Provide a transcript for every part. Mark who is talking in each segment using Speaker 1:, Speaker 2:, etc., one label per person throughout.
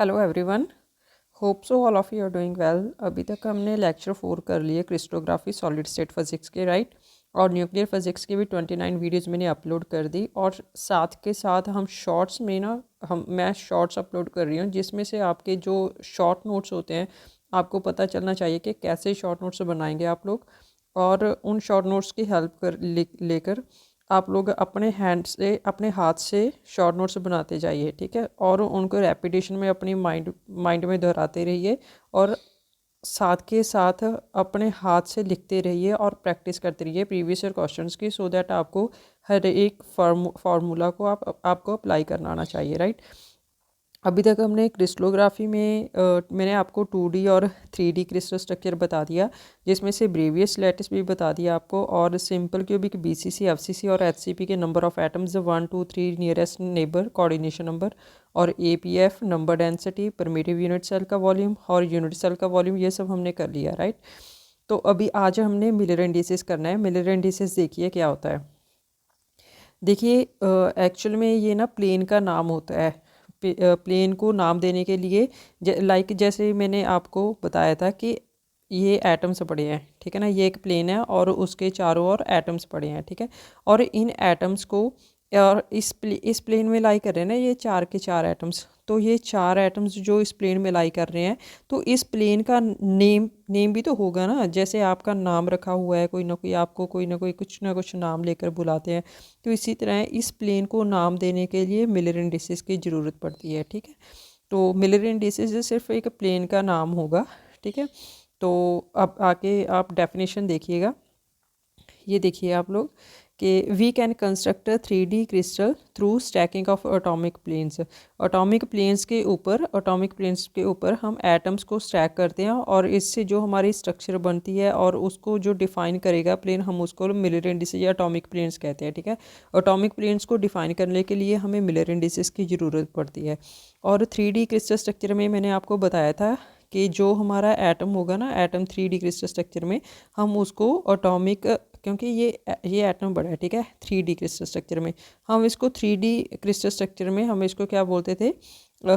Speaker 1: Hello everyone, hope so all of you are doing well. अभी तक हमने lecture 4 कर लिए क्रिस्टोग्राफी सॉलिड स्टेट फिजिक्स के, राइट। और न्यूक्लियर फिजिक्स के भी 29 वीडियोस मैंने अपलोड कर दी। और साथ के साथ हम शॉर्ट्स में ना मैं शॉर्ट्स अपलोड कर रही हूँ, जिसमें से आपके जो शॉर्ट नोट्स होते हैं आपको पता चलना चाहिए कि कैसे शॉर्ट नोट्स बनाएंगे आप लोग। और उन शॉर्ट नोट्स की हेल्प लेकर आप लोग अपने हाथ से शॉर्ट नोट्स बनाते जाइए, ठीक है। और उनको रेपिटेशन में अपनी माइंड में दोहराते रहिए, और साथ के साथ अपने हाथ से लिखते रहिए और प्रैक्टिस करते रहिए प्रीवियस ईयर क्वेश्चंस की, सो दैट आपको हर एक फार्मूला को आपको अप्लाई करना आना चाहिए, राइट। अभी तक हमने क्रिस्टलोग्राफी में मैंने आपको 2D और 3D क्रिस्टल स्ट्रक्चर बता दिया, जिसमें से ब्रेवियस लैटिस भी बता दिया आपको, और सिंपल क्यूबिक BCC FCC और HCP के number of atoms 1 2 3 nearest neighbour coordination number, और APF number density, primitive unit cell का वॉल्यूम और यूनिट सेल का वॉल्यूम, ये सब हमने कर लिया, राइट। तो अभी आज हमने मिलर इंडिसेस करना है। मिलर इंडिसेस देखिए क्या होता है। देखिए एक्चुअल में ये ना प्लेन का नाम होता है। प्लेन को नाम देने के लिए जैसे मैंने आपको बताया था कि ये एटम्स पड़े हैं, ठीक है ना। ये एक प्लेन है और उसके चारों ओर एटम्स पड़े हैं, ठीक है। और इन एटम्स को और इस प्लेन में लाई कर रहे हैं ना ये चार के चार एटम्स। तो ये चार एटम्स जो इस प्लेन में लाई कर रहे हैं, तो इस प्लेन का नेम भी तो होगा ना। जैसे आपका नाम रखा हुआ है, कोई ना कोई आपको कोई ना कुछ नाम लेकर बुलाते हैं, तो इसी तरह इस प्लेन को नाम देने के लिए मिलर इंडिसेस की ज़रूरत पड़ती है, ठीक है। तो मिलर इंडिसेस सिर्फ एक प्लेन का नाम होगा, ठीक है। तो अब आके आप डेफिनेशन देखिएगा। ये देखिए आप लोग कि we can construct 3D crystal through stacking of atomic planes. Atomic planes के ऊपर हम एटम्स को स्टैक करते हैं, और इससे जो हमारी स्ट्रक्चर बनती है और उसको जो डिफाइन करेगा प्लेन, हम उसको मिलर इंडिसेस या एटॉमिक प्लेन्स कहते हैं, ठीक है। एटॉमिक प्लेन्स को डिफाइन करने के लिए हमें मिलर इंडिसेस की ज़रूरत पड़ती है। और 3D क्रिस्टल स्ट्रक्चर में मैंने आपको बताया था कि जो हमारा एटम होगा ना, एटम 3D क्रिस्टल स्ट्रक्चर में हम उसको एटॉमिक, क्योंकि ये एटम बड़ा है, ठीक है। 3D क्रिस्टल स्ट्रक्चर में हम इसको 3D क्रिस्टल स्ट्रक्चर में हम इसको क्या बोलते थे,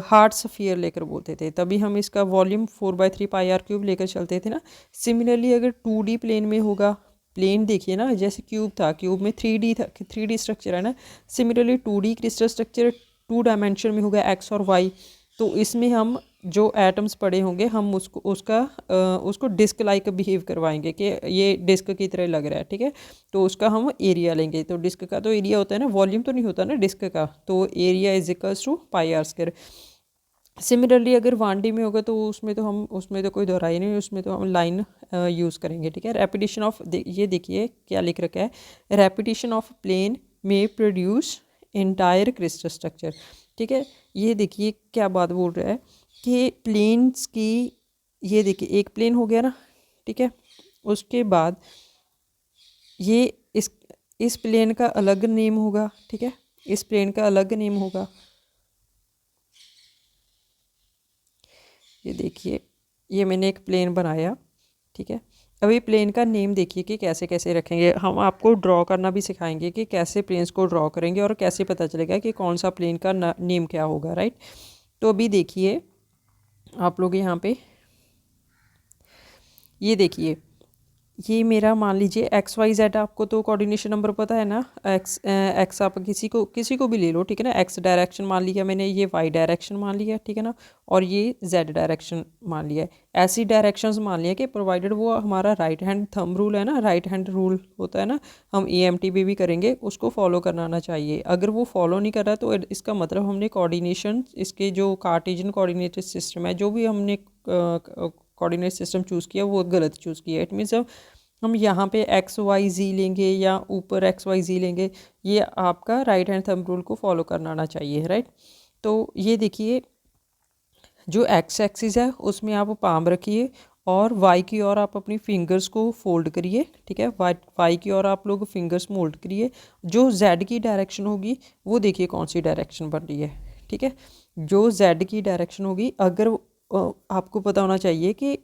Speaker 1: हार्ड स्फीयर लेकर बोलते थे। तभी हम इसका वॉल्यूम 4/3 πr³ लेकर चलते थे ना। सिमिलरली अगर 2D प्लेन में होगा, प्लेन देखिए ना, जैसे क्यूब था, क्यूब में 3D था, 3D स्ट्रक्चर है ना। Similarly 2D crystal structure 2 dimension में होगा, एक्स और वाई। तो इसमें हम जो एटम्स पड़े होंगे हम उसको डिस्क लाइक बिहेव करवाएंगे कि ये डिस्क की तरह लग रहा है, ठीक है। तो उसका हम एरिया लेंगे। तो डिस्क का तो एरिया होता है ना, वॉल्यूम तो नहीं होता ना डिस्क का। तो area is equals to πr²। Similarly अगर 1D में होगा तो उसमें तो कोई दोहराई नहीं, उसमें तो हम लाइन यूज़ करेंगे, ठीक है। रेपिटेशन ऑफ ये देखिए क्या लिख रखा है, रेपिटेशन ऑफ प्लेन में प्रोड्यूस एंटायर क्रिस्टल स्ट्रक्चर, ठीक है। ये देखिए क्या बात बोल रहा है कि प्लेन्स की, ये देखिए एक प्लेन हो गया ना, ठीक है। उसके बाद ये इस प्लेन का अलग नेम होगा, ठीक है। इस प्लेन का अलग नेम होगा। ये देखिए ये मैंने एक प्लेन बनाया, ठीक है। अभी प्लेन का नेम देखिए कि कैसे कैसे रखेंगे। हम आपको ड्रॉ करना भी सिखाएंगे कि कैसे प्लेन्स को ड्रॉ करेंगे और कैसे पता चलेगा कि कौन सा प्लेन का नेम क्या होगा, राइट। तो अभी देखिए आप लोग यहाँ पे ये देखिए, ये मेरा मान लीजिए XYZ, आपको तो कोऑर्डिनेशन नंबर पता है ना। एक्स आप किसी को भी ले लो, ठीक है ना। एक्स डायरेक्शन मान लिया मैंने, ये वाई डायरेक्शन मान लिया, ठीक है ना। और ये जेड डायरेक्शन मान लिया। ऐसी डायरेक्शंस मान लिया कि प्रोवाइडेड वो हमारा राइट हैंड थंब रूल है ना, राइट हैंड रूल होता है ना, हम EMT भी करेंगे, उसको फॉलो करना आना चाहिए। अगर वो फॉलो नहीं कर रहा तो इसका मतलब हमने कोऑर्डिनेशन, इसके जो कार्टेशियन कोऑर्डिनेटेड सिस्टम है, जो भी हमने कोऑर्डिनेट सिस्टम चूज़ किया वो गलत चूज़ किया। इट मीन्स हम यहाँ पे XYZ लेंगे या ऊपर XYZ लेंगे, ये आपका राइट हैंड थंब रूल को फॉलो करना आना चाहिए, राइट। तो ये देखिए जो X एक्सिस है उसमें आप पाम रखिए, और वाई की ओर आप अपनी फिंगर्स को फोल्ड करिए, ठीक है। वाई की ओर आप लोग फिंगर्स फोल्ड करिए। जो जेड की डायरेक्शन होगी वो देखिए कौन सी डायरेक्शन बन रही है, ठीक है। जो जेड की डायरेक्शन होगी, अगर आपको पता होना चाहिए कि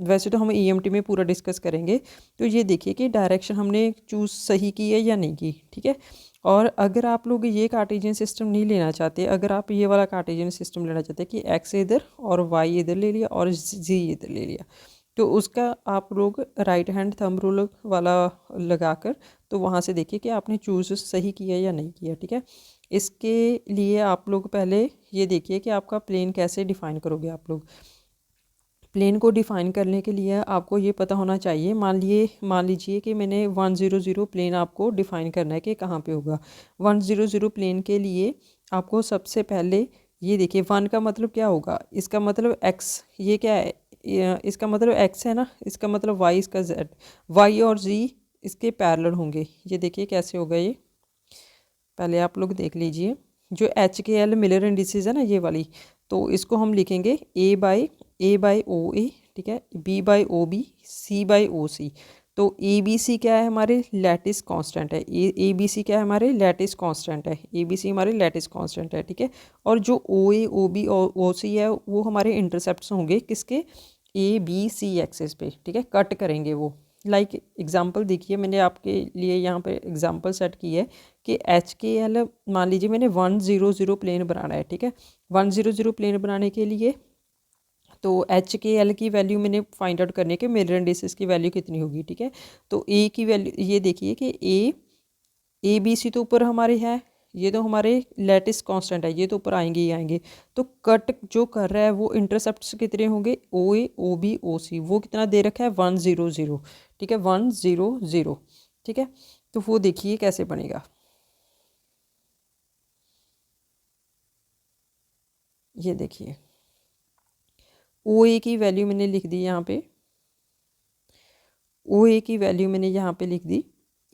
Speaker 1: वैसे तो हम EMT में पूरा डिस्कस करेंगे, तो ये देखिए कि डायरेक्शन हमने चूज़ सही की है या नहीं की, ठीक है। और अगर आप लोग ये कार्टेशियन सिस्टम नहीं लेना चाहते, अगर आप ये वाला कार्टेशियन सिस्टम लेना चाहते कि एक्स इधर और वाई इधर ले लिया और जी इधर ले लिया, तो उसका आप लोग राइट हैंड थंब रूल वाला लगाकर तो वहाँ से देखिए कि आपने चूज़ सही किया या नहीं किया। ठीक है, इसके लिए आप लोग पहले ये देखिए कि आपका प्लेन कैसे डिफ़ाइन करोगे। आप लोग प्लेन को डिफ़ाइन करने के लिए आपको ये पता होना चाहिए, मान लीजिए कि मैंने 100 प्लेन आपको डिफ़ाइन करना है कि कहाँ पे होगा। 100 प्लेन के लिए आपको सबसे पहले ये देखिए 1 का मतलब क्या होगा, इसका मतलब x, ये क्या है, इसका मतलब x है ना, इसका मतलब y, इसका z, y और z इसके पैरेलल होंगे। ये देखिए कैसे होगा, ये पहले आप लोग देख लीजिए। जो HKL मिलर इंडिसेस है ना ये वाली, तो इसको हम लिखेंगे A बाई ओ ए, ठीक है, B by O B, C by O C. तो ABC क्या है, हमारे लैटिस कांस्टेंट है। ABC क्या है, हमारे लैटिस कांस्टेंट है। ABC हमारे लैटिस कांस्टेंट है, ठीक है। और जो OA OB और OC है वो हमारे इंटरसेप्ट्स होंगे किसके, ABC एक्सेस पे, ठीक है, कट करेंगे वो। लाइक एग्जांपल देखिए, मैंने आपके लिए यहाँ पे एग्जांपल सेट की है कि HKL मान लीजिए मैंने 100 प्लेन बनाना है, ठीक है। 100 प्लेन बनाने के लिए तो HKL की वैल्यू मैंने फाइंड आउट करने के मिरर इंडिसेस की वैल्यू कितनी होगी, ठीक है। तो A की वैल्यू ये देखिए कि ABC तो ऊपर हमारे है, ये तो हमारे लैटिस कांस्टेंट है, ये तो ऊपर आएंगे ही आएंगे। तो कट जो कर रहा है वो इंटरसेप्ट्स कितने होंगे, OA OB OC, वो कितना दे रखा है 100, ठीक है, 100, ठीक है। तो वो देखिए कैसे बनेगा, ये देखिए OA की वैल्यू मैंने लिख दी यहाँ पे, OA की वैल्यू मैंने यहाँ पे लिख दी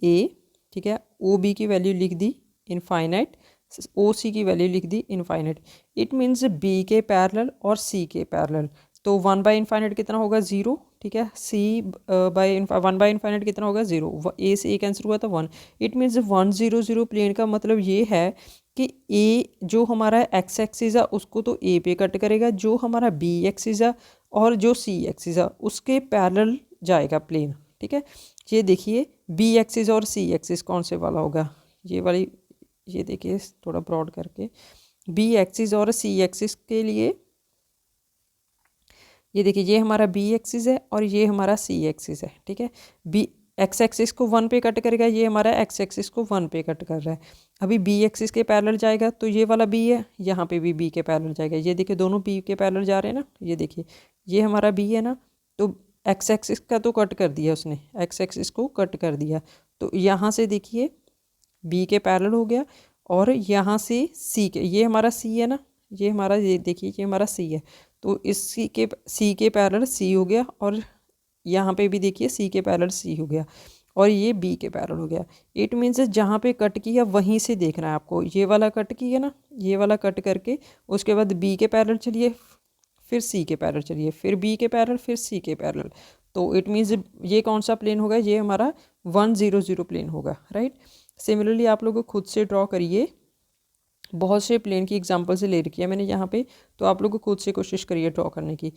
Speaker 1: A, ठीक है। OB की वैल्यू लिख दी इनफाइनाइट, OC की वैल्यू लिख दी इनफाइनाइट। इट मीन्स B के पैरेलल और C के पैरेलल। तो 1 बाई इनफाइनाइट कितना होगा 0, ठीक है। C बाई 1 बाई इनफाइनाइट कितना होगा 0, A से A कैंसिल हुआ था 1। इट मीन्स 100 प्लेन का मतलब ये है कि A जो हमारा एक्स एक्सिस है उसको तो A पे कट करेगा, जो हमारा B एक्सिस है और जो C एक्सिस है उसके पैरेलल जाएगा प्लेन, ठीक है। ये देखिए B एक्सिस और C एक्सिस कौन से वाला होगा, ये वाली, ये देखिए थोड़ा ब्रॉड करके, B एक्सिस और C एक्सिस के लिए ये देखिए ये हमारा B एक्सिस है और ये हमारा C एक्सिस है, ठीक है। B एक्स एक्सिस को 1 पे कट करेगा, ये हमारा एक्स एक्सिस को 1 पे कट कर रहा है। अभी B एक्सिस के पैरेलल जाएगा तो ये वाला B है, यहाँ पे भी B के पैरेलल जाएगा। ये देखिए दोनों B के पैरेलल जा रहे हैं ना, ये देखिए ये हमारा B है ना, तो एक्स एक्सिस का तो कट कर दिया उसने, एक्स एक्सिस को कट कर दिया। तो यहाँ से देखिए B के पैरेलल हो गया और यहाँ से C के, ये हमारा C है ना, ये हमारा, ये देखिए ये हमारा C है, तो इस C के पैरेलल C हो गया और यहाँ पे भी देखिए C के पैरेलल C हो गया और ये B के पैरेलल हो गया। इट मीन्स जहाँ पे कट किया वहीं से देखना है आपको, ये वाला कट किया ना, ये वाला कट करके उसके बाद B के पैरेलल चलिए, फिर C के पैरेलल चलिए, फिर B के पैरेलल, फिर C के पैरेलल। तो इट मीन्स ये कौन सा प्लेन होगा, ये हमारा 100 प्लेन होगा, राइट। सिमिलरली आप लोग खुद से ड्रॉ करिए, बहुत से प्लेन की एग्जांपल से ले रखी है मैंने यहाँ पे, तो आप लोग खुद से कोशिश करिए ड्रॉ करने की।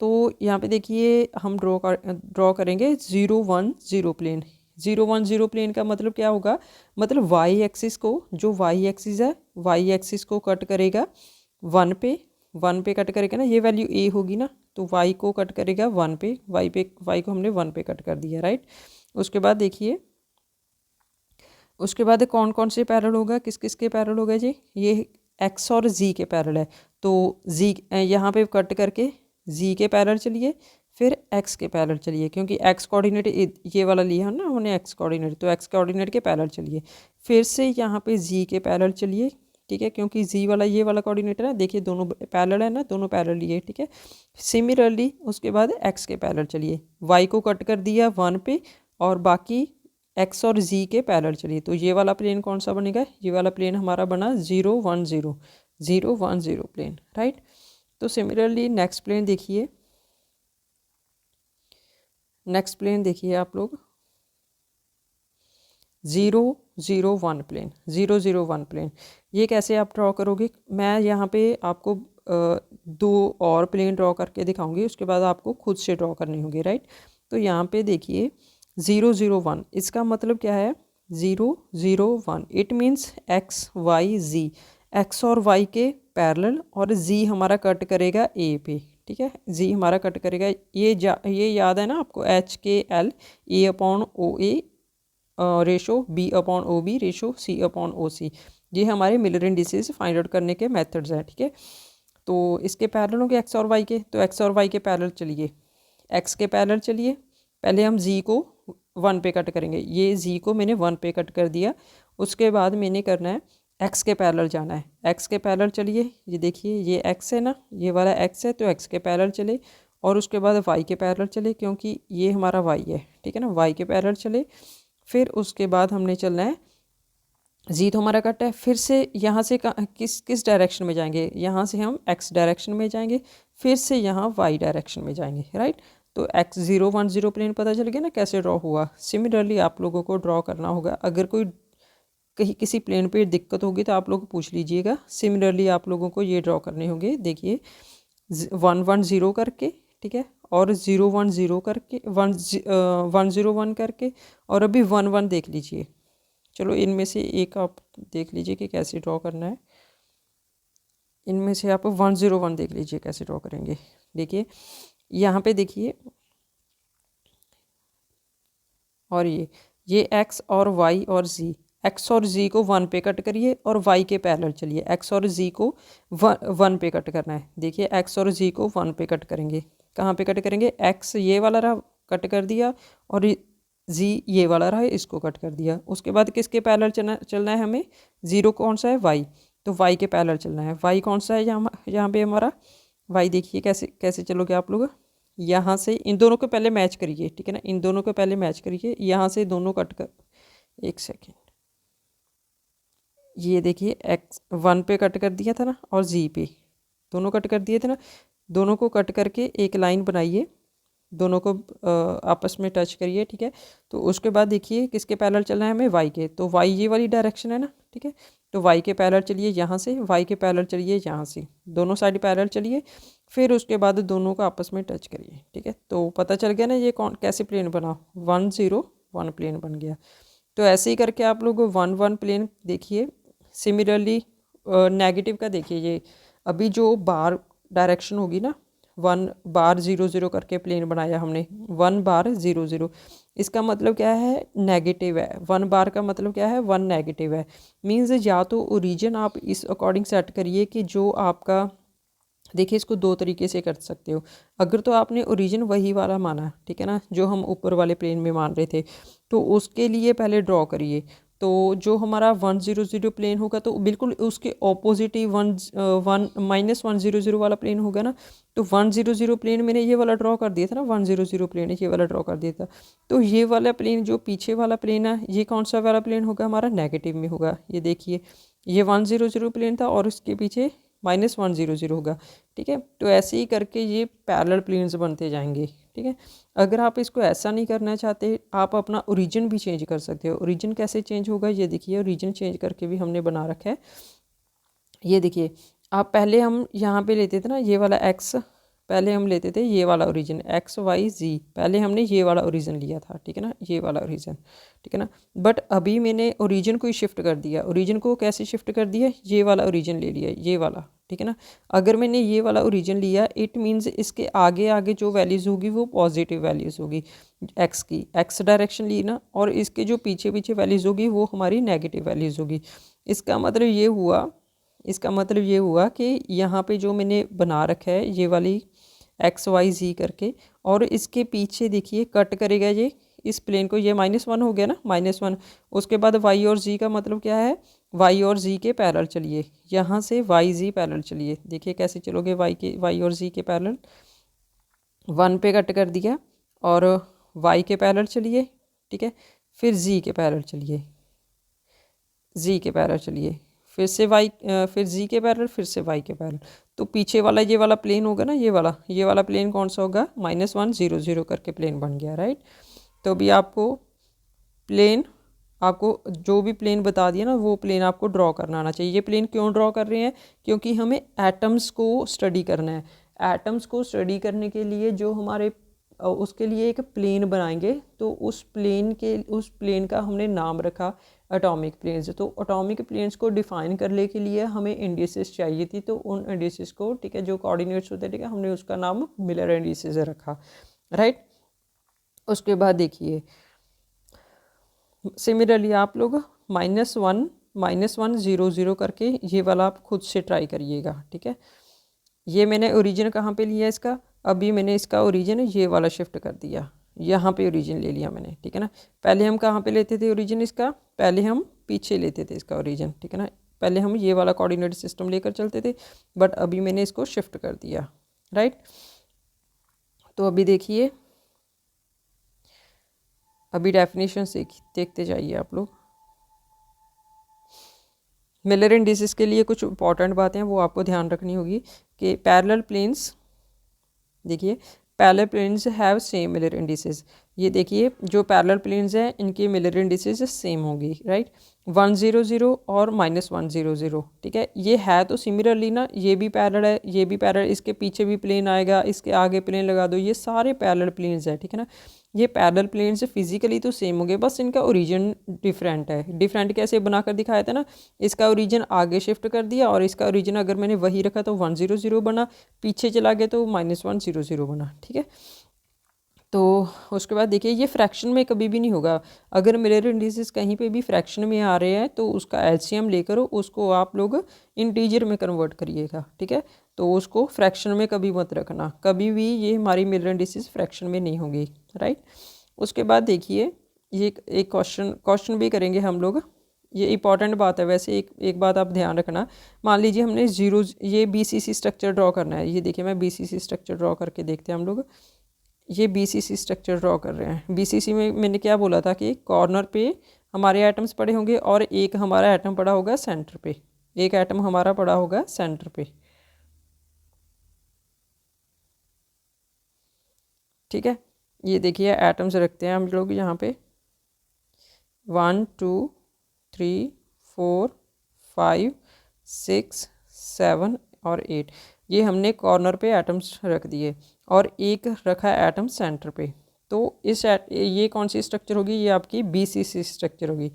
Speaker 1: तो यहाँ पे देखिए हम ड्रॉ करेंगे 010 प्लेन। 010 प्लेन का मतलब क्या होगा, मतलब वाई एक्सिस को, जो वाई एक्सिस है वाई एक्सिस को कट करेगा 1 पे, 1 पे कट करेगा ना, ये वैल्यू A होगी ना, तो y को कट करेगा 1 पे, y को हमने 1 पे कट कर दिया, राइट। उसके बाद देखिए, उसके बाद कौन कौन से पैरेलल होगा, किस किस के पैरेलल होगा जी, ये x और z के पैरेलल है। तो z यहाँ पे कट करके z के पैरेलल चलिए, फिर x के पैरेलल चलिए, क्योंकि x कोऑर्डिनेट ये वाला लिया है ना हमने x कोऑर्डिनेट, तो x कोऑर्डिनेट के पैरेलल चलिए, फिर से यहाँ पे z के पैरेलल चलिए, ठीक है, क्योंकि z वाला ये वाला कोऑर्डिनेट है ना, देखिए दोनों पैरेलल है ना, दोनों पैरेलल लिए, ठीक है। सिमिलरली उसके बाद x के पैरेलल चलिए, y को कट कर दिया 1 पे और बाकी x और z के पैरेलल चलिए, तो ये वाला प्लेन कौन सा बनेगा, ये वाला प्लेन हमारा बना 010 प्लेन, राइट। तो सिमिलरली नेक्स्ट प्लेन देखिए, नेक्स्ट प्लेन देखिए आप लोग 001 प्लेन, 001 प्लेन। ये कैसे आप ड्रॉ करोगे, मैं यहाँ पे आपको दो और प्लेन ड्रॉ करके दिखाऊंगी, उसके बाद आपको खुद से ड्रॉ करनी होगी, राइट। तो यहाँ पे देखिए 001, इसका मतलब क्या है, 0 0 1, it means x y z, x और वाई के पैरेलल, और जी हमारा कट करेगा ए पे, ठीक है, जी हमारा कट करेगा, ये याद है ना आपको, एच के L, A upon O A ratio, B upon O B ratio, C upon O C, ये हमारे मिलर इंडिसेस फाइंड आउट करने के मेथड्स हैं, ठीक है। तो इसके पैरेलल होंगे एक्स और वाई के, तो एक्स और वाई के पैरेलल चलिए, एक्स के पैरेलल चलिए, पहले हम जी को 1 पे कट करेंगे, ये जी को मैंने 1 पे कट कर दिया, उसके बाद मैंने करना है एक्स के पैरेलल जाना है, एक्स के पैरेलल चलिए, ये देखिए ये एक्स है ना, ये वाला एक्स है, तो एक्स के पैरेलल चले, और उसके बाद वाई के पैरेलल चले, क्योंकि ये हमारा वाई है, ठीक है ना, वाई के पैरेलल चले, फिर उसके बाद हमने चलना है, जी तो हमारा कट है, फिर से यहाँ से किस किस डायरेक्शन में जाएंगे, यहाँ से हम एक्स डायरेक्शन में जाएंगे, फिर से यहाँ वाई डायरेक्शन में जाएंगे, राइट। तो एक्स 0 1 0 प्लेन पता चल गया ना कैसे ड्रॉ हुआ। सिमिलरली आप लोगों को ड्रॉ करना होगा, अगर कोई कहीं किसी प्लेन पे दिक्कत होगी तो आप लोग पूछ लीजिएगा। सिमिलरली आप लोगों को ये ड्रॉ करने होंगे, देखिए 1 1 0 करके, ठीक है, और 0 1 0 करके, 1 0 1 करके, और अभी 1 1 देख लीजिए। चलो इनमें से एक आप देख लीजिए कि कैसे ड्रॉ करना है, इनमें से आप 1 0 1 देख लीजिए कैसे ड्रॉ करेंगे। देखिए यहाँ पे देखिए, और ये एक्स और वाई और जी, एक्स और जी को 1 पे कट करिए और वाई के पैरेलल चलिए, एक्स और जी को 1 पे कट करना है। देखिए एक्स और जी को 1 पे कट करेंगे, कहाँ पे कट करेंगे, एक्स ये वाला रहा कट कर दिया, और जी ये वाला रहा इसको कट कर दिया। उसके बाद किसके पैरेलल चलना है हमें, 0 कौन सा है, वाई, तो वाई के पैरेलल चलना है। वाई कौन सा है यहाँ पे हमारा, वाई देखिए कैसे कैसे चलोगे आप लोग, यहाँ से इन दोनों को पहले मैच करिए, ठीक है ना, इन दोनों को पहले मैच करिए, यहाँ से दोनों कट कर, एक सेकेंड, ये देखिए एक्स 1 पे कट कर दिया था ना, और जी पे दोनों कट कर दिए थे ना, दोनों को कट करके एक लाइन बनाइए, दोनों को आपस में टच करिए, ठीक है। तो उसके बाद देखिए किसके पैरेलल चलना है हमें, वाई के, तो वाई ये वाली डायरेक्शन है ना, ठीक है, तो वाई के पैरेलल चलिए यहाँ से, वाई के पैरेलल चलिए यहाँ से, दोनों साइड पैरेलल चलिए, फिर उसके बाद दोनों को आपस में टच करिए, ठीक है। तो पता चल गया ना ये कौन कैसे प्लेन बना, 1 0 1 प्लेन बन गया। तो ऐसे ही करके आप लोग 1 1 प्लेन देखिए। सिमिलरली नेगेटिव का देखिए, ये अभी जो बार डायरेक्शन होगी ना, 1 बार 0 0 करके प्लेन बनाया हमने, 1 बार 0 0, इसका मतलब क्या है, नेगेटिव है। 1 बार का मतलब क्या है, 1 नेगेटिव है। मीन्स या तो ओरिजिन आप इस अकॉर्डिंग सेट करिए कि जो आपका, देखिए इसको दो तरीके से कर सकते हो। अगर तो आपने ओरिजिन वही वाला माना, ठीक है ना, जो हम ऊपर वाले प्लेन में मान रहे थे, तो उसके लिए पहले ड्रॉ करिए। तो जो हमारा 1 0 0 प्लेन होगा तो बिल्कुल उसके ऑपोजिट ही 1 -1 0 0 वाला प्लेन होगा ना। तो 1 0 0 प्लेन मैंने ये वाला ड्रॉ कर दिया था ना, 1 0 0 प्लेन ये वाला ड्रॉ कर दिया था। तो ये वाला प्लेन जो पीछे वाला प्लेन है, ये कौन सा वाला प्लेन होगा, हमारा नेगेटिव में होगा। ये देखिए ये 1 0 0 प्लेन था और उसके पीछे -1 0 0 होगा, ठीक है। तो ऐसे ही करके ये पैरेलल प्लेन्स बनते जाएंगे, ठीक है। अगर आप इसको ऐसा नहीं करना चाहते, आप अपना ओरिजिन भी चेंज कर सकते हो। ओरिजिन कैसे चेंज होगा, ये देखिए ओरिजिन चेंज करके भी हमने बना रखा है। ये देखिए आप पहले हम यहाँ पे लेते थे ना ये वाला एक्स, पहले हम लेते थे ये वाला ओरिजिन एक्स वाई जी, पहले हमने ये वाला ओरिजिन लिया था, ठीक है ना, ये वाला ओरिजिन, ठीक है ना। बट अभी मैंने ओरिजिन को ही शिफ्ट कर दिया। ओरिजिन को कैसे शिफ्ट कर दिया, ये वाला ओरिजिन ले लिया, ये वाला, ठीक है ना। अगर मैंने ये वाला ओरिजिन लिया, इट मीन्स इसके आगे आगे जो वैल्यूज़ होगी वो पॉजिटिव वैल्यूज़ होगी एक्स की, एक्स डायरेक्शन ली ना, और इसके जो पीछे पीछे वैल्यूज़ होगी वो हमारी नेगेटिव वैल्यूज़ होगी। इसका मतलब ये हुआ, इसका मतलब ये हुआ कि यहाँ पे जो मैंने बना रखा है ये वाली एक्स वाई जी करके, और इसके पीछे देखिए कट करेगा ये इस प्लेन को, ये -1 हो गया ना, -1। उसके बाद वाई और जी का मतलब क्या है, वाई और जी के पैरेलल चलिए, यहाँ से वाई जी पैरेलल चलिए। देखिए कैसे चलोगे, वाई और जी के पैरेलल, 1 पे कट कर दिया और वाई के पैरेलल चलिए, ठीक है। फिर जी के पैरेलल चलिए, जी के पैरेलल चलिए, फिर से फिर जी के पैरेलल, फिर से वाई के पैरेलल। तो पीछे वाला ये वाला प्लेन होगा ना, ये वाला प्लेन कौन सा होगा, -1 0 0 करके प्लेन बन गया, राइट। तो अभी आपको जो भी प्लेन बता दिया ना, वो प्लेन आपको ड्रॉ करना आना चाहिए। ये प्लेन क्यों ड्रॉ कर रहे हैं, क्योंकि हमें एटम्स को स्टडी करना है। एटम्स को स्टडी करने के लिए जो हमारे उसके लिए एक प्लेन बनाएंगे, तो उस प्लेन का हमने नाम रखा एटॉमिक प्लेन्स। तो एटॉमिक प्लेन्स को डिफाइन करने के लिए हमें इंडिसेस चाहिए थी, तो उन इंडिसेस को, ठीक है, जो कोऑर्डिनेट्स होते हैं, ठीक है, हमने उसका नाम मिलर इंडिसेस रखा, राइट। उसके बाद देखिए सिमिलरली आप लोग -1 0 0 करके ये वाला आप खुद से ट्राई करिएगा, ठीक है। ये मैंने ओरिजिन कहाँ पे लिया इसका, अभी मैंने इसका ओरिजिन ये वाला शिफ्ट कर दिया, यहाँ पे ओरिजिन ले लिया मैंने, ठीक है ना। पहले हम कहाँ पे लेते थे ओरिजिन इसका, पहले हम पीछे लेते थे इसका ओरिजिन, ठीक है ना। पहले हम ये वाला कोऑर्डिनेट सिस्टम लेकर चलते थे, बट अभी मैंने इसको शिफ्ट कर दिया, राइट। तो अभी देखिए, अभी डेफिनेशन से देखते जाइए आप लोग। मिलर इंडिसेस के लिए कुछ इंपॉर्टेंट बातें हैं वो आपको ध्यान रखनी होगी कि पैरेलल प्लेन्स, देखिए parallel planes have same Miller indices. ये देखिए जो पैरेलल प्लेन्स हैं इनकी मिलर इंडिसेस सेम होगी, राइट। 1 0 0 और -1 0 0, ठीक है। ये है तो सिमिलरली ना, ये भी पैरेलल है, ये भी पैरेलल, इसके पीछे भी प्लेन आएगा, इसके आगे प्लेन लगा दो, ये सारे पैरेलल प्लेन्स है, ठीक है ना। ये पैरेलल प्लेन्स फिजिकली तो सेम हो गए, बस इनका ओरिजिन डिफरेंट है। डिफरेंट कैसे बनाकर दिखाया था ना, इसका ओरिजिन आगे शिफ्ट कर दिया और इसका ओरिजिन अगर मैंने वही रखा तो 1 0 0 बना, पीछे चला गया तो -1 0 0 बना, ठीक है। तो उसके बाद देखिए ये फ्रैक्शन में कभी भी नहीं होगा। अगर मिलर इंडिसेस कहीं पे भी फ्रैक्शन में आ रहे हैं तो उसका एलसीएम लेकर उसको आप लोग इंटीजर में कन्वर्ट करिएगा, ठीक है। तो उसको फ्रैक्शन में कभी मत रखना, कभी भी ये हमारी मिलर इंडिसेस फ्रैक्शन में नहीं होगी, राइट। उसके बाद देखिए ये एक क्वेश्चन भी करेंगे हम लोग, ये इंपॉर्टेंट बात है वैसे। एक बात आप ध्यान रखना, मान लीजिए हमने जीरो ये बीसीसी स्ट्रक्चर ड्रॉ करना है। ये देखिए मैं बीसीसी स्ट्रक्चर ड्रॉ करके देखते हैं हम लोग। ये बीसीसी स्ट्रक्चर ड्रॉ कर रहे हैं। बीसीसी में मैंने क्या बोला था कि कॉर्नर पे हमारे एटम्स पड़े होंगे और एक हमारा एटम पड़ा होगा सेंटर पे, एक एटम हमारा पड़ा होगा सेंटर पे, ठीक है। ये देखिए एटम्स रखते हैं हम लोग यहाँ पे 1 2 3 4 5 6 7 और 8, ये हमने कॉर्नर पे एटम्स रख दिए और एक रखा एटम सेंटर पे। तो ये कौन सी स्ट्रक्चर होगी, ये आपकी बीसीसी स्ट्रक्चर होगी,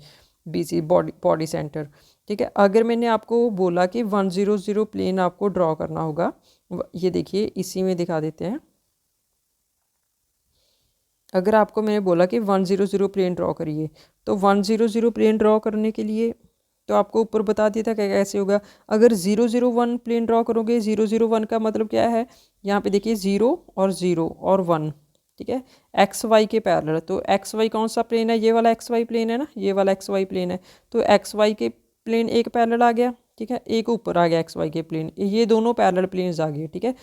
Speaker 1: बीसी बॉडी सेंटर, ठीक है। अगर मैंने आपको बोला कि 1 0 0 प्लेन आपको ड्रॉ करना होगा, ये देखिए इसी में दिखा देते हैं। अगर आपको मैंने बोला कि 1 0 0 प्लेन ड्रॉ करिए, तो 1 0 0 प्लेन ड्रॉ करने के लिए तो आपको ऊपर बता दिया था क्या कैसे होगा। अगर 0 0 1 प्लेन ड्रॉ करोगे, 0 0 1 का मतलब क्या है, यहाँ पे देखिए 0 और 1, ठीक है, एक्स वाई के पैरेलल। तो एक्स वाई कौन सा प्लेन है, ये वाला एक्स वाई प्लेन है ना, ये वाला एक्स वाई प्लेन है। तो एक्स वाई के प्लेन एक पैरेलल आ गया, ठीक है, एक ऊपर आ गया एक्स वाई के प्लेन, ये दोनों पैरेलल प्लेन्स आ गए, ठीक है।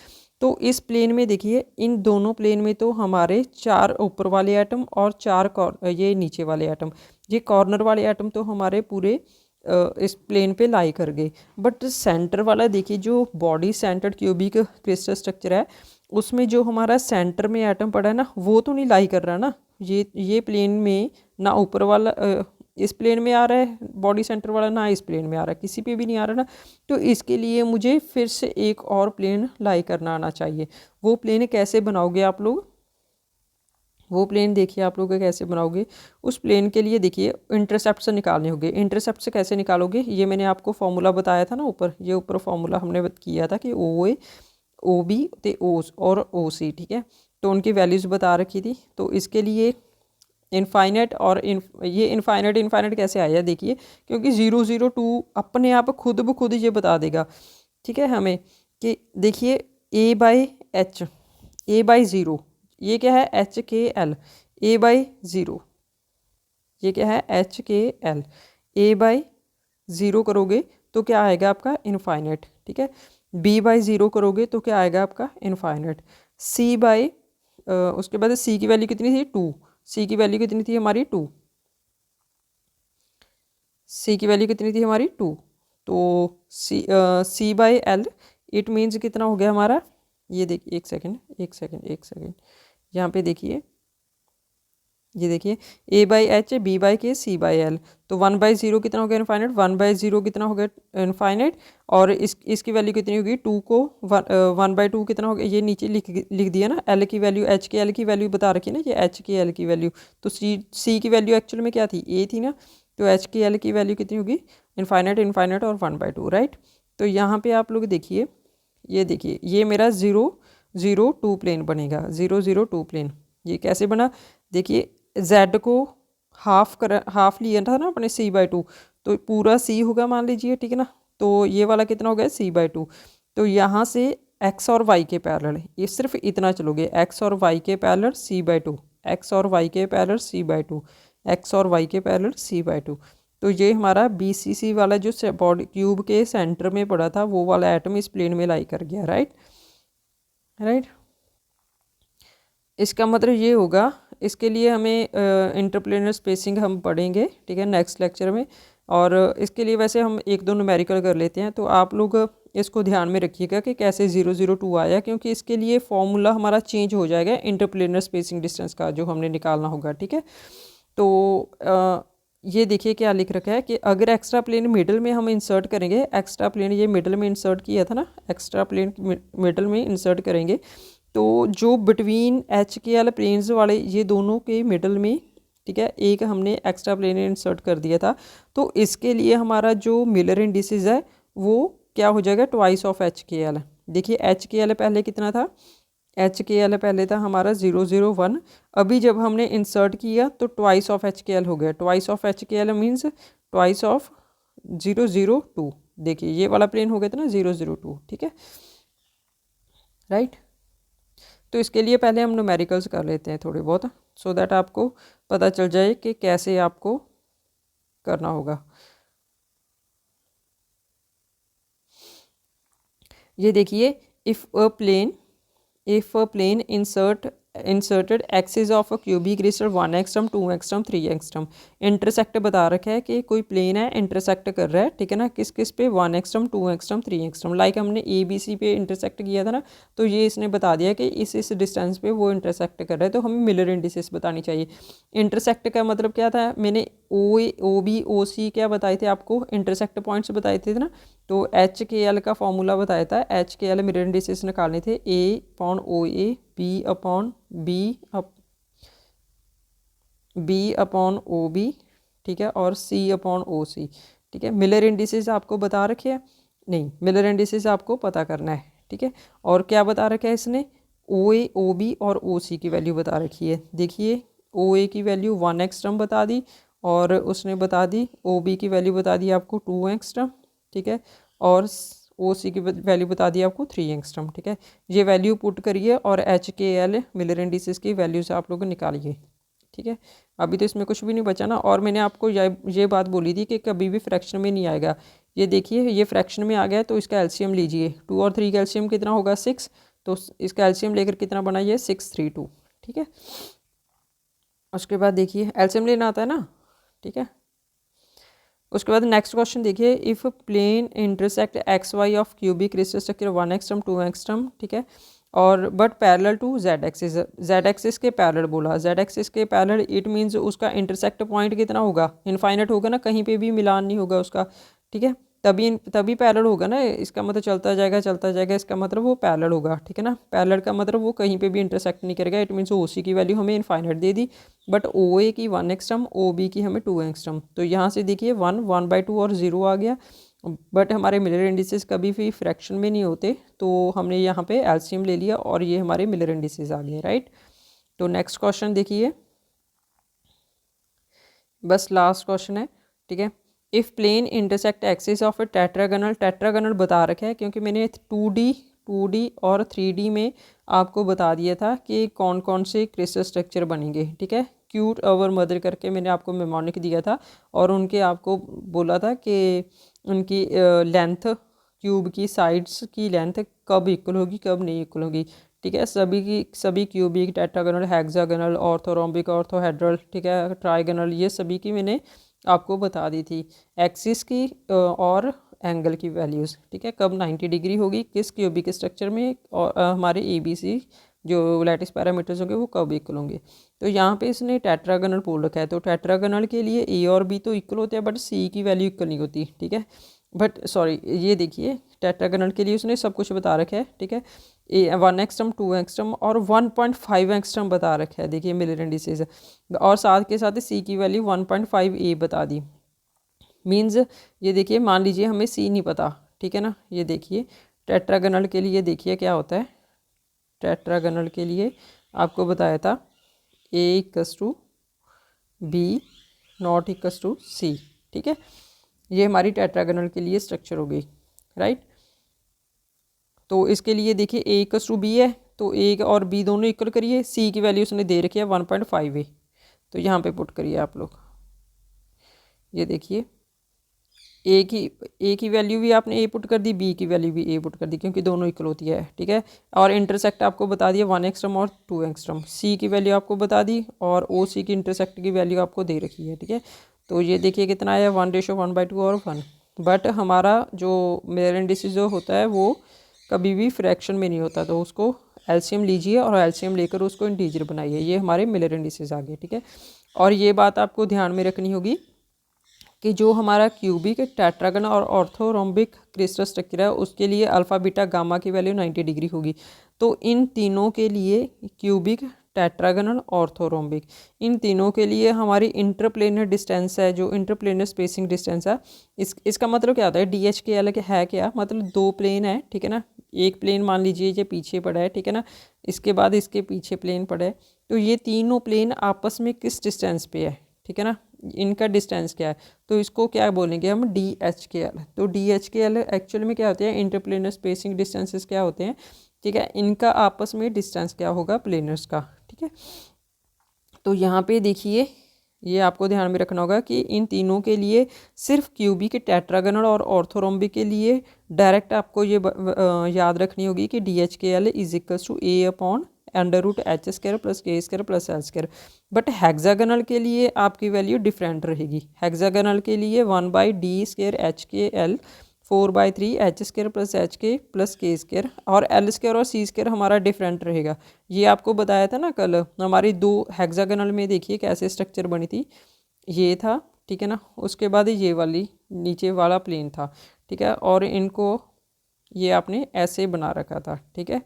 Speaker 1: तो इस प्लेन में देखिए इन दोनों प्लेन में तो हमारे 4 ऊपर वाले एटम और 4 ये नीचे वाले एटम, ये कॉर्नर वाले एटम तो हमारे पूरे इस प्लेन पे लाई कर गए। बट सेंटर वाला देखिए जो body centred cubic crystal structure है, उसमें जो हमारा सेंटर में एटम पड़ा है ना, वो तो नहीं लाई कर रहा ना। ये प्लेन में ना ऊपर वाला इस प्लेन में आ रहा है बॉडी सेंटर वाला, ना इस प्लेन में आ रहा है, किसी पे भी नहीं आ रहा ना। तो इसके लिए मुझे फिर से एक और प्लेन लाई करना आना चाहिए। वो प्लेन कैसे बनाओगे आप लोग, वो प्लेन देखिए आप लोग कैसे बनाओगे। उस प्लेन के लिए देखिए इंटरसेप्ट से निकालने होंगे। इंटरसेप्ट से कैसे निकालोगे, ये मैंने आपको फॉर्मूला बताया था ना ऊपर, ये ऊपर फॉर्मूला हमने किया था कि ओ ए ओ बी ते ओ और ओ सी, ठीक है। तो उनकी वैल्यूज़ बता रखी थी। तो इसके लिए इनफाइनेट और ये इनफाइनेट कैसे आया देखिए, क्योंकि 0 0 2 अपने आप खुद ब खुद ये बता देगा, ठीक है, हमें कि देखिए ए बाई ज़ीरो, ये क्या है एच के एल, ए बाई ज़ीरो, ये क्या है एच के एल, ए बाई ज़ीरो करोगे तो क्या आएगा आपका इनफाइनेट, ठीक है। बी बाई ज़ीरो करोगे तो क्या आएगा आपका इनफाइनेट। सी बाई उसके बाद सी की वैल्यू कितनी थी 2, सी की वैल्यू कितनी थी हमारी 2, सी की वैल्यू कितनी थी हमारी 2। तो सी बाई एल इट मीन्स कितना हो गया हमारा, ये देखिए एक सेकेंड यहाँ पे देखिए ये देखिए ए बाई एच बी बाई के सी बाई एल, तो 1/0 कितना हो गया इनफाइनाइट, 1/0 कितना हो गया इनफाइनाइट, और इसकी वैल्यू कितनी होगी 2 को 1/2 कितना हो गया, ये नीचे लिख दिया ना, एल की वैल्यू एच के एल की वैल्यू बता रखी है ना, ये एच के एल की वैल्यू, तो सी की वैल्यू एक्चुअल में क्या थी, ए थी ना, तो एच के एल की वैल्यू कितनी होगी इनफाइनाइट इनफाइनाइट और 1/2, राइट। तो यहाँ पे आप लोग देखिए, ये देखिए ये मेरा 0 0 2 प्लेन बनेगा, 0 0 2 प्लेन। ये कैसे बना, देखिए z को हाफ लिया था ना अपने c/2, तो पूरा c होगा मान लीजिए, ठीक है ना, तो ये वाला कितना हो गया c/2, तो यहाँ से x और y के पैरेलल, ये सिर्फ इतना चलोगे, x और y के पैरेलल c/2, x और y के पैरेलल c/2, x और y के पैरेलल c/2, तो ये हमारा BCC वाला जो बॉडी क्यूब के सेंटर में पड़ा था वो वाला एटम इस प्लेन में लाई कर गया, राइट राइट। इसका मतलब ये होगा, इसके लिए हमें इंटरप्लेनर स्पेसिंग हम पढ़ेंगे, ठीक है, नेक्स्ट लेक्चर में, और इसके लिए वैसे हम एक दो न्यूमेरिकल कर लेते हैं, तो आप लोग इसको ध्यान में रखिएगा कि कैसे 0 0 2 आया, क्योंकि इसके लिए फॉर्मूला हमारा चेंज हो जाएगा इंटरप्लेनर स्पेसिंग डिस्टेंस का जो हमने निकालना होगा, ठीक है। तो ये देखिए क्या लिख रखा है कि अगर एक्स्ट्रा प्लेन मिडल में हम इंसर्ट करेंगे, एक्स्ट्रा प्लेन ये मिडल में इंसर्ट किया था ना, एक्स्ट्रा प्लेन मिडल में इंसर्ट करेंगे, तो जो बिटवीन एच के एल प्लेन्स वाले ये दोनों के मिडल में, ठीक है, एक हमने एक्स्ट्रा प्लेन इंसर्ट कर दिया था, तो इसके लिए हमारा जो मिलर इंडिसेस है वो क्या हो जाएगा, ट्वाइस ऑफ एच के एल। देखिए एच के एल पहले कितना था, एच के एल पहले था हमारा 0 0 1, अभी जब हमने इंसर्ट किया तो ट्वाइस ऑफ एच के एल हो गया, ट्वाइस ऑफ एच के एल मीन्स ट्वाइस ऑफ 0 0 2, देखिए ये वाला प्लेन हो गया था ना 0 0 2, ठीक है, राइट। तो इसके लिए पहले हम न्यूमेरिकल्स कर लेते हैं थोड़े बहुत, सो दैट आपको पता चल जाए कि कैसे आपको करना होगा। ये देखिए, if a plane inserted axis of a cubic रेस्टर 1 एंगस्ट्रम 2 एंगस्ट्रम 3 एंगस्ट्रम, इंटरसेक्ट बता रखा है कि कोई प्लेन है इंटरसेक्ट कर रहा है, ठीक है ना, किस किस पे, 1 एंगस्ट्रम 2 एंगस्ट्रम 3 एंगस्ट्रम, लाइक हमने ABC पे इंटरसेक्ट किया था ना, तो ये इसने बता दिया कि इस डिस्टेंस पे वो इंटरसेक्ट कर रहा है, तो हमें मिलर इंडिसेस बतानी चाहिए। इंटरसेक्ट का मतलब क्या था, मैंने OB OC क्या बताए थे आपको, इंटरसेक्ट पॉइंट्स बताए थे ना, तो एच के एल का फॉर्मूला बताया था, एच के एल मिरर इंडिसेस निकालने थे, A/OA, B/OB, ठीक है, और C/OC, ठीक है। मिलर इंडिसेस आपको बता रखे हैं, नहीं मिलर इंडिसेस आपको पता करना है, ठीक है। और क्या बता रखा है इसने, OA OB और OC की वैल्यू बता रखी है, देखिए OA की वैल्यू 1 एंगस्ट्रम बता दी, और उसने बता दी OB की वैल्यू बता दी आपको 2 एंगस्ट्रम, ठीक है, और OC की वैल्यू बता दी आपको 3 एंगस्ट्रम, ठीक है। ये वैल्यू पुट करिए और एच के एल मिलर इंडिसेस की वैल्यू से आप लोग निकालिए, ठीक है। अभी तो इसमें कुछ भी नहीं बचा ना, और मैंने आपको ये बात बोली थी कि कभी भी फ्रैक्शन में नहीं आएगा, ये देखिए ये फ्रैक्शन में आ गया तो इसका एलसीएम लीजिए, 2 और 3 का एलसीएम कितना होगा 6, तो इसका एलसीएम लेकर कितना बनाइए 632, ठीक है। उसके बाद देखिए एलसीएम लेना आता है ना, ठीक है। उसके बाद नेक्स्ट क्वेश्चन देखिए, if plane intersect XY of cubic crystal structure 1 angstrom 2 angstrom, ठीक है, और but parallel to Z axis, Z axis के पैरेलल बोला, Z एक्सिस के पैरेलल, इट मीन्स उसका इंटरसेक्ट पॉइंट कितना होगा, इनफाइनाइट होगा ना, कहीं पे भी मिलान नहीं होगा उसका, ठीक है, तभी पैरेलल होगा ना, इसका मतलब चलता जाएगा, इसका मतलब वो पैरेलल होगा, ठीक है ना, पैरेलल का मतलब वो कहीं पे भी इंटरसेक्ट नहीं करेगा, इट मीन्स OC की वैल्यू हमें infinite they the, but OA की 1 एंगस्ट्रम, OB की हमें 2 एंगस्ट्रम, तो यहाँ से देखिए 1 1/2 और 0 आ गया, बट हमारे मिलर इंडिसेस कभी भी फ्रैक्शन में नहीं होते, तो हमने यहाँ पे एलसीएम ले लिया और ये हमारे मिलर इंडिसेस आ गए, राइट। तो नेक्स्ट क्वेश्चन देखिए, बस लास्ट क्वेश्चन है, ठीक है। If plane intersect axis of a tetragonal बता रखा है, क्योंकि मैंने 2D और 3D में आपको बता दिया था कि कौन कौन से क्रिस्टल स्ट्रक्चर बनेंगे, ठीक है। क्यूट अवर मदर करके मैंने आपको मेमोनिक दिया था, और उनके आपको बोला था कि उनकी लेंथ, क्यूब की साइड्स की लेंथ कब इक्वल होगी कब नहीं इक्वल होगी, ठीक है। सभी क्यूबिक, टेट्रागोनल, हेक्सागोनल, ऑर्थोरोम्बिक, ऑर्थोहेड्रल, ठीक है, ट्राइगोनल, ये सभी की मैंने आपको बता दी थी, एक्सिस की और एंगल की वैल्यूज़, ठीक है, कब 90 डिग्री होगी किस क्यूबिक स्ट्रक्चर में, और हमारे ABC जो लैटिस पैरामीटर्स होंगे वो कब इक्वल होंगे। तो यहाँ पे इसने टेट्रागोनल बोल रखा है, तो टेट्रागोनल के लिए ए और बी तो इक्वल होते हैं बट सी की वैल्यू इक्वल नहीं होती, ठीक है। बट सॉरी, ये देखिए टेट्रागोनल के लिए उसने सब कुछ बता रखा है, ठीक है। 1 एंगस्ट्रम 2 एंगस्ट्रम और 1.5 एंगस्ट्रम बता रखा है, देखिए मिलर इंडिसेस, और साथ के साथ सी की वैल्यू 1.5 ए बता दी। मीन्स ये देखिए, मान लीजिए हमें सी नहीं पता, ठीक है ना। ये देखिए टेट्रागोनल के लिए देखिए क्या होता है। टेट्रागोनल के लिए आपको बताया था A equals to B not equals to C, ठीक है। ये हमारी टेट्रागोनल के लिए स्ट्रक्चर हो गई, राइट। तो इसके लिए देखिए ए इक्वस टू बी है, तो ए और बी दोनों इक्वल करिए, सी की वैल्यू उसने दे रखी है 1.5 ए, तो यहाँ पे पुट करिए आप लोग। ये देखिए ए की वैल्यू भी आपने ए पुट कर दी, बी की वैल्यू भी ए पुट कर दी, क्योंकि दोनों इक्वल होती है, ठीक है। और इंटरसेक्ट आपको बता दिया 1 एंगस्ट्रम और 2 एंगस्ट्रम, सी की वैल्यू आपको बता दी और ओ सी की इंटरसेक्ट की वैल्यू आपको दे रखी है, ठीक है। तो ये देखिए कितना आया 1:1/2 और 1। बट हमारा जो मिरर इंडिसेस जो होता है वो कभी भी फ्रैक्शन में नहीं होता, तो उसको एलसीएम लीजिए और एलसीएम लेकर उसको इंटीजर बनाइए। ये हमारे मिरर इंडिसेस आ गए, ठीक है। और ये बात आपको ध्यान में रखनी होगी कि जो हमारा क्यूबिक टेट्रागन और ऑर्थोरोम्बिक क्रिस्टल स्ट्रक्चर है उसके लिए अल्फ़ा बीटा गामा की वैल्यू 90 डिग्री होगी। तो इन तीनों के लिए क्यूबिक टेट्रागनल ऑर्थोरोम्बिक, इन तीनों के लिए हमारी इंटरप्लेनर डिस्टेंस है, जो इंटरप्लेनर स्पेसिंग डिस्टेंस है, इसका मतलब क्या होता है, डी एच के एल है क्या, मतलब दो प्लेन है, ठीक है ना। एक प्लेन मान लीजिए ये पीछे पड़ा है, ठीक है ना, इसके बाद इसके पीछे प्लेन पड़ा है, तो ये तीनों प्लेन आपस में किस डिस्टेंस पे है, ठीक है ना, इनका डिस्टेंस क्या है, तो इसको क्या बोलेंगे हम, डी एच के एल। तो डी एच के एल एक्चुअल में क्या होते हैं, इंटरप्लेनर स्पेसिंग डिस्टेंसेस क्या होते हैं, ठीक है, इनका आपस में डिस्टेंस क्या होगा प्लेनर्स का, ठीक है। तो यहाँ पे देखिए ये आपको ध्यान में रखना होगा कि इन तीनों के लिए सिर्फ क्यूबिक टेट्रागोनल और ऑर्थोरोम्बिक के लिए डायरेक्ट आपको ये याद रखनी होगी कि डी एच के l is equals to a upon √h² plus k² plus l²। But hexagonal के लिए आपकी वैल्यू डिफरेंट रहेगी। हेक्सागोनल के लिए 1/d² HKL 4/3 h² plus HK plus k² और l² और c² हमारा डिफरेंट रहेगा। ये आपको बताया था ना कल, हमारी दो हेक्सागोनल में देखिए कैसे स्ट्रक्चर बनी थी, ये था, ठीक है ना, उसके बाद ये वाली नीचे वाला प्लेन था, ठीक है, और इनको ये आपने ऐसे बना रखा था, ठीक है।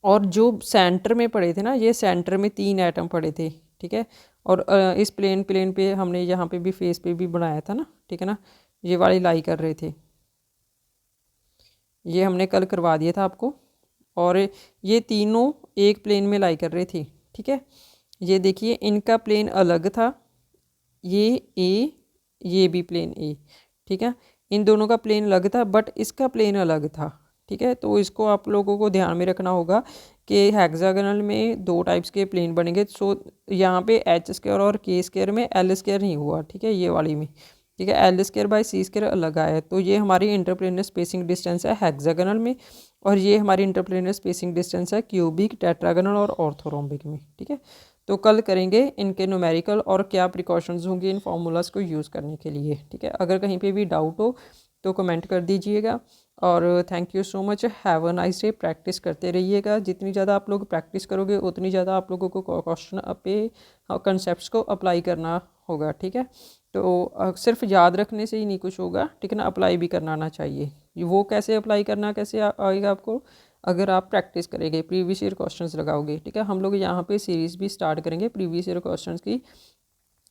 Speaker 1: और जो सेंटर में पड़े थे ना, ये सेंटर में 3 एटम पड़े थे, ठीक है। और इस प्लेन पे हमने यहाँ पे भी फेस पे भी बनाया था ना, ठीक है ना, ये वाली लाई कर रहे थे, ये हमने कल करवा दिया था आपको। और ये तीनों एक प्लेन में लाई कर रहे थे, ठीक है। ये देखिए इनका प्लेन अलग था, ये ए, ये भी प्लेन ए, ठीक है, इन दोनों का प्लेन अलग था बट इसका प्लेन अलग था, ठीक है। तो इसको आप लोगों को ध्यान में रखना होगा कि हेक्सागोनल में 2 टाइप्स के प्लेन बनेंगे। सो यहाँ पे h² और k² में l² नहीं हुआ, ठीक है, ये वाली में, ठीक है, l²/c² अलग आया है। तो ये हमारी इंटरप्लेनर स्पेसिंग डिस्टेंस है हेक्सागोनल में, और ये हमारी इंटरप्लेनर स्पेसिंग डिस्टेंस है क्यूबिक टेट्रागोनल और ऑर्थोरोम्बिक में, ठीक है। तो कल करेंगे इनके न्यूमेरिकल और क्या प्रिकॉशंस होंगे इन फार्मूलाज को यूज़ करने के लिए, ठीक है। अगर कहीं पे भी डाउट हो तो कमेंट कर दीजिएगा। और thank you so much, have a nice day. Practice करते रहिएगा, जितनी ज़्यादा आप लोग प्रैक्टिस करोगे उतनी ज़्यादा आप लोगों को क्वेश्चन पे कंसेप्ट को अप्लाई करना होगा, ठीक है। तो सिर्फ याद रखने से ही नहीं कुछ होगा, ठीक है ना, अप्लाई भी करना आना चाहिए। वो कैसे अप्लाई करना कैसे आएगा आपको, अगर आप प्रैक्टिस करेंगे, प्रीवियस ईयर क्वेश्चंस लगाओगे, ठीक है। हम लोग यहाँ पे सीरीज़ भी स्टार्ट करेंगे प्रीवियस ईयर क्वेश्चंस की,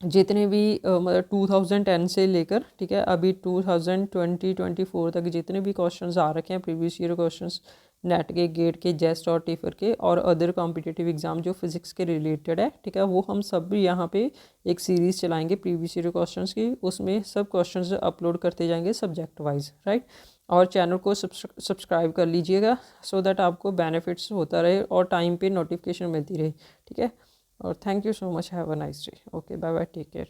Speaker 1: जितने भी मतलब 2010 से लेकर, ठीक है, अभी 2020-24 तक जितने भी क्वेश्चंस आ रखे हैं प्रीवियस ईयर क्वेश्चंस, नेट के, गेट के, जेस्ट और टिफर के और अदर कॉम्पिटिटिव एग्जाम जो फिजिक्स के रिलेटेड है, ठीक है, वो हम सब भी यहाँ पे एक सीरीज़ चलाएंगे प्रीवियस ईयर क्वेश्चंस की। उसमें सब क्वेश्चंस अपलोड करते जाएंगे सब्जेक्ट वाइज, राइट। और चैनल को सब्सक्राइब कर लीजिएगा सो दैट आपको बेनिफिट्स होता रहे और टाइम पे नोटिफिकेशन मिलती रहे, ठीक है। और thank you so much, have a nice day, okay, bye bye, take care.